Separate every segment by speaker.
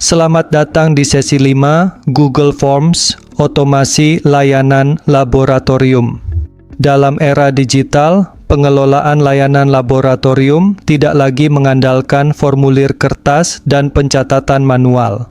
Speaker 1: Selamat datang di sesi 5 Google Forms, Otomasi Layanan Laboratorium. Dalam era digital, pengelolaan layanan laboratorium tidak lagi mengandalkan formulir kertas dan pencatatan manual.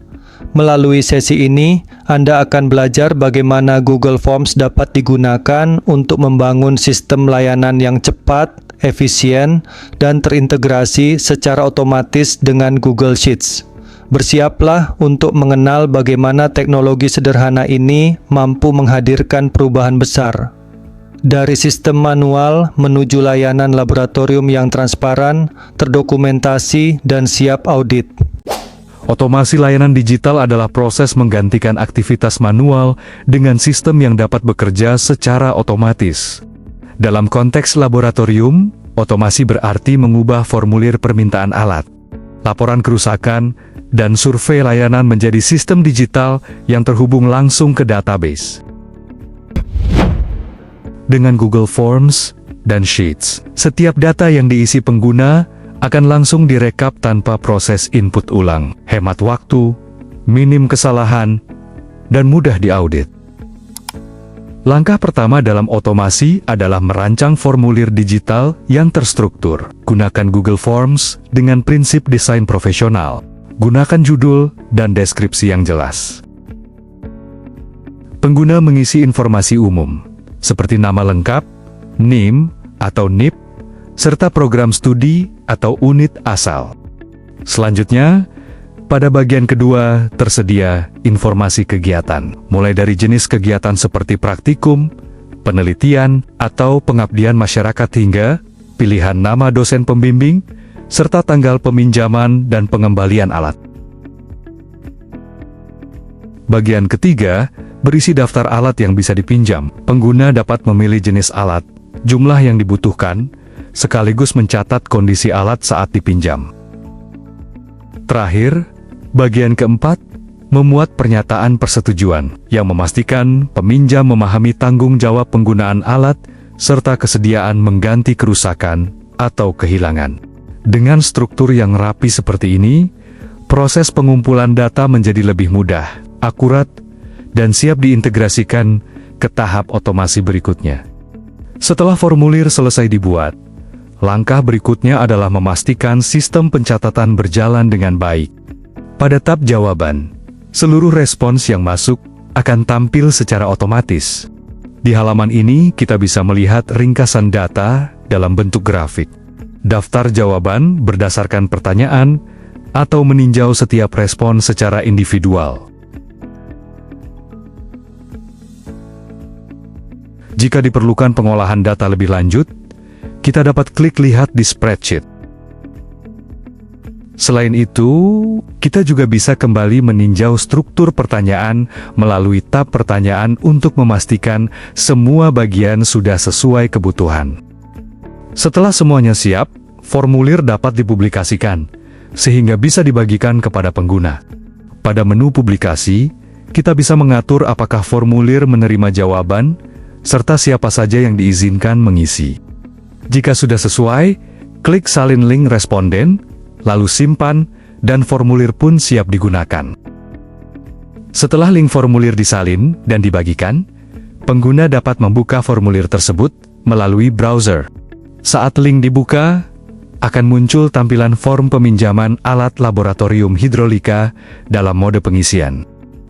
Speaker 1: Melalui sesi ini, Anda akan belajar bagaimana Google Forms dapat digunakan untuk membangun sistem layanan yang cepat, efisien, dan terintegrasi secara otomatis dengan Google Sheets. Bersiaplah untuk mengenal bagaimana teknologi sederhana ini mampu menghadirkan perubahan besar. Dari sistem manual menuju layanan laboratorium yang transparan, terdokumentasi, dan siap audit.
Speaker 2: Otomasi layanan digital adalah proses menggantikan aktivitas manual dengan sistem yang dapat bekerja secara otomatis. Dalam konteks laboratorium, otomasi berarti mengubah formulir permintaan alat, laporan kerusakan, dan survei layanan menjadi sistem digital yang terhubung langsung ke database. Dengan Google Forms dan Sheets, setiap data yang diisi pengguna akan langsung direkap tanpa proses input ulang, hemat waktu, minim kesalahan, dan mudah diaudit. Langkah pertama dalam otomasi adalah merancang formulir digital yang terstruktur. Gunakan Google Forms dengan prinsip desain profesional. Gunakan judul dan deskripsi yang jelas. Pengguna mengisi informasi umum, seperti nama lengkap, NIM atau NIP, serta program studi atau unit asal. Selanjutnya, pada bagian kedua tersedia informasi kegiatan, mulai dari jenis kegiatan seperti praktikum, penelitian, atau pengabdian masyarakat hingga pilihan nama dosen pembimbing, serta tanggal peminjaman dan pengembalian alat. Bagian ketiga berisi daftar alat yang bisa dipinjam. Pengguna dapat memilih jenis alat, jumlah yang dibutuhkan, sekaligus mencatat kondisi alat saat dipinjam. Terakhir, bagian keempat, memuat pernyataan persetujuan yang memastikan peminjam memahami tanggung jawab penggunaan alat serta kesediaan mengganti kerusakan atau kehilangan. Dengan struktur yang rapi seperti ini, proses pengumpulan data menjadi lebih mudah, akurat, dan siap diintegrasikan ke tahap otomasi berikutnya. Setelah formulir selesai dibuat, langkah berikutnya adalah memastikan sistem pencatatan berjalan dengan baik. Pada tab jawaban, seluruh respons yang masuk akan tampil secara otomatis. Di halaman ini kita bisa melihat ringkasan data dalam bentuk grafik, daftar jawaban berdasarkan pertanyaan, atau meninjau setiap respon secara individual. Jika diperlukan pengolahan data lebih lanjut, kita dapat klik lihat di spreadsheet. Selain itu, kita juga bisa kembali meninjau struktur pertanyaan melalui tab pertanyaan untuk memastikan semua bagian sudah sesuai kebutuhan. Setelah semuanya siap, formulir dapat dipublikasikan, sehingga bisa dibagikan kepada pengguna. Pada menu publikasi, kita bisa mengatur apakah formulir menerima jawaban, serta siapa saja yang diizinkan mengisi. Jika sudah sesuai, klik salin link responden, lalu simpan, dan formulir pun siap digunakan. Setelah link formulir disalin dan dibagikan, pengguna dapat membuka formulir tersebut melalui browser. Saat link dibuka, akan muncul tampilan form peminjaman alat laboratorium hidrolika dalam mode pengisian.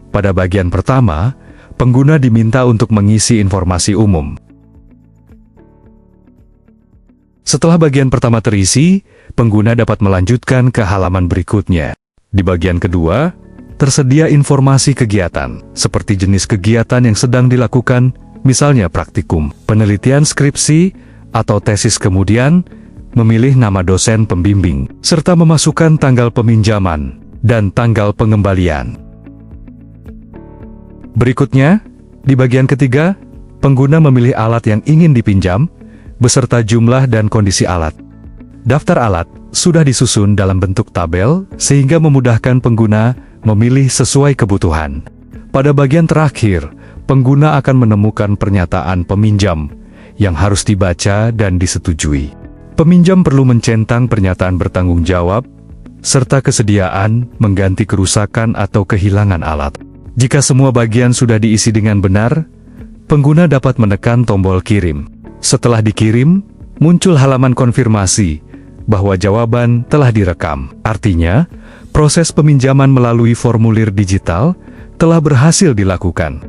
Speaker 2: Pada bagian pertama, pengguna diminta untuk mengisi informasi umum. Setelah bagian pertama terisi, pengguna dapat melanjutkan ke halaman berikutnya. Di bagian kedua, tersedia informasi kegiatan, seperti jenis kegiatan yang sedang dilakukan, misalnya praktikum, penelitian skripsi, atau tesis, kemudian memilih nama dosen pembimbing, serta memasukkan tanggal peminjaman dan tanggal pengembalian. Berikutnya, di bagian ketiga, pengguna memilih alat yang ingin dipinjam, beserta jumlah dan kondisi alat. Daftar alat sudah disusun dalam bentuk tabel, sehingga memudahkan pengguna memilih sesuai kebutuhan. Pada bagian terakhir, pengguna akan menemukan pernyataan peminjam yang harus dibaca dan disetujui. Peminjam perlu mencentang pernyataan bertanggung jawab, serta kesediaan mengganti kerusakan atau kehilangan alat. Jika semua bagian sudah diisi dengan benar, pengguna dapat menekan tombol kirim. Setelah dikirim, muncul halaman konfirmasi bahwa jawaban telah direkam. Artinya, proses peminjaman melalui formulir digital telah berhasil dilakukan.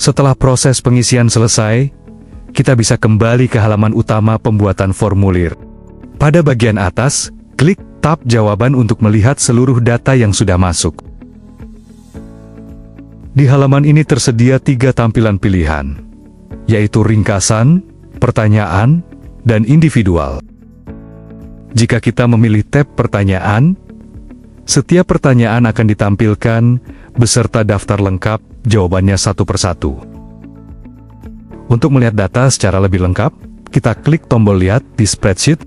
Speaker 2: Setelah proses pengisian selesai, kita bisa kembali ke halaman utama pembuatan formulir. Pada bagian atas, klik tab jawaban untuk melihat seluruh data yang sudah masuk. Di halaman ini tersedia 3 tampilan pilihan, yaitu ringkasan, pertanyaan, dan individual. Jika kita memilih tab pertanyaan, setiap pertanyaan akan ditampilkan beserta daftar lengkap jawabannya satu persatu. Untuk melihat data secara lebih lengkap, kita klik tombol lihat di spreadsheet.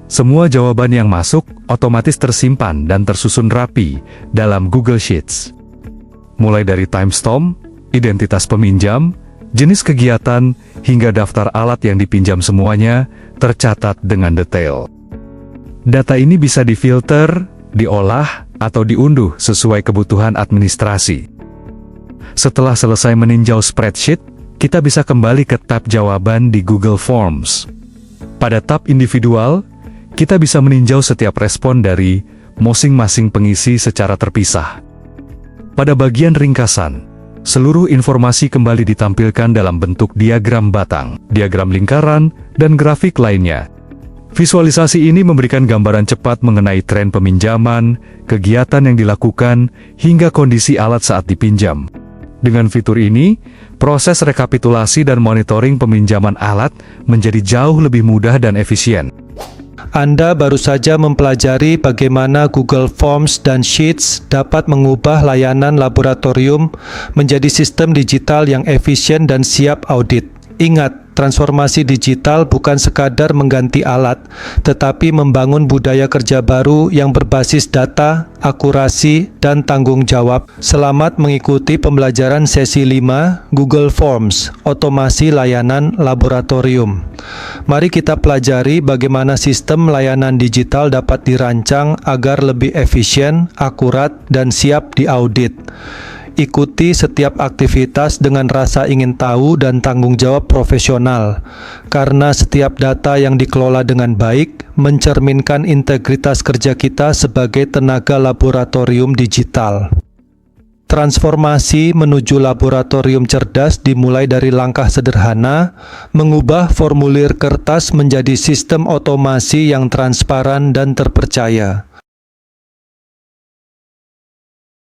Speaker 2: Semua jawaban yang masuk otomatis tersimpan dan tersusun rapi dalam Google Sheets. Mulai dari timestamp, identitas peminjam, jenis kegiatan, hingga daftar alat yang dipinjam semuanya tercatat dengan detail. Data ini bisa difilter, diolah, atau diunduh sesuai kebutuhan administrasi. Setelah selesai meninjau spreadsheet, kita bisa kembali ke tab jawaban di Google Forms. Pada tab individual, kita bisa meninjau setiap respon dari masing-masing pengisi secara terpisah. Pada bagian ringkasan, seluruh informasi kembali ditampilkan dalam bentuk diagram batang, diagram lingkaran, dan grafik lainnya. Visualisasi ini memberikan gambaran cepat mengenai tren peminjaman, kegiatan yang dilakukan, hingga kondisi alat saat dipinjam. Dengan fitur ini, proses rekapitulasi dan monitoring peminjaman alat menjadi jauh lebih mudah dan efisien.
Speaker 1: Anda baru saja mempelajari bagaimana Google Forms dan Sheets dapat mengubah layanan laboratorium menjadi sistem digital yang efisien dan siap audit. Ingat, transformasi digital bukan sekadar mengganti alat, tetapi membangun budaya kerja baru yang berbasis data, akurasi, dan tanggung jawab. Selamat mengikuti pembelajaran sesi 5 Google Forms, otomasi layanan laboratorium. Mari kita pelajari bagaimana sistem layanan digital dapat dirancang agar lebih efisien, akurat, dan siap diaudit. Ikuti setiap aktivitas dengan rasa ingin tahu dan tanggung jawab profesional, karena setiap data yang dikelola dengan baik mencerminkan integritas kerja kita sebagai tenaga laboratorium digital. Transformasi menuju laboratorium cerdas dimulai dari langkah sederhana, mengubah formulir kertas menjadi sistem otomasi yang transparan dan terpercaya.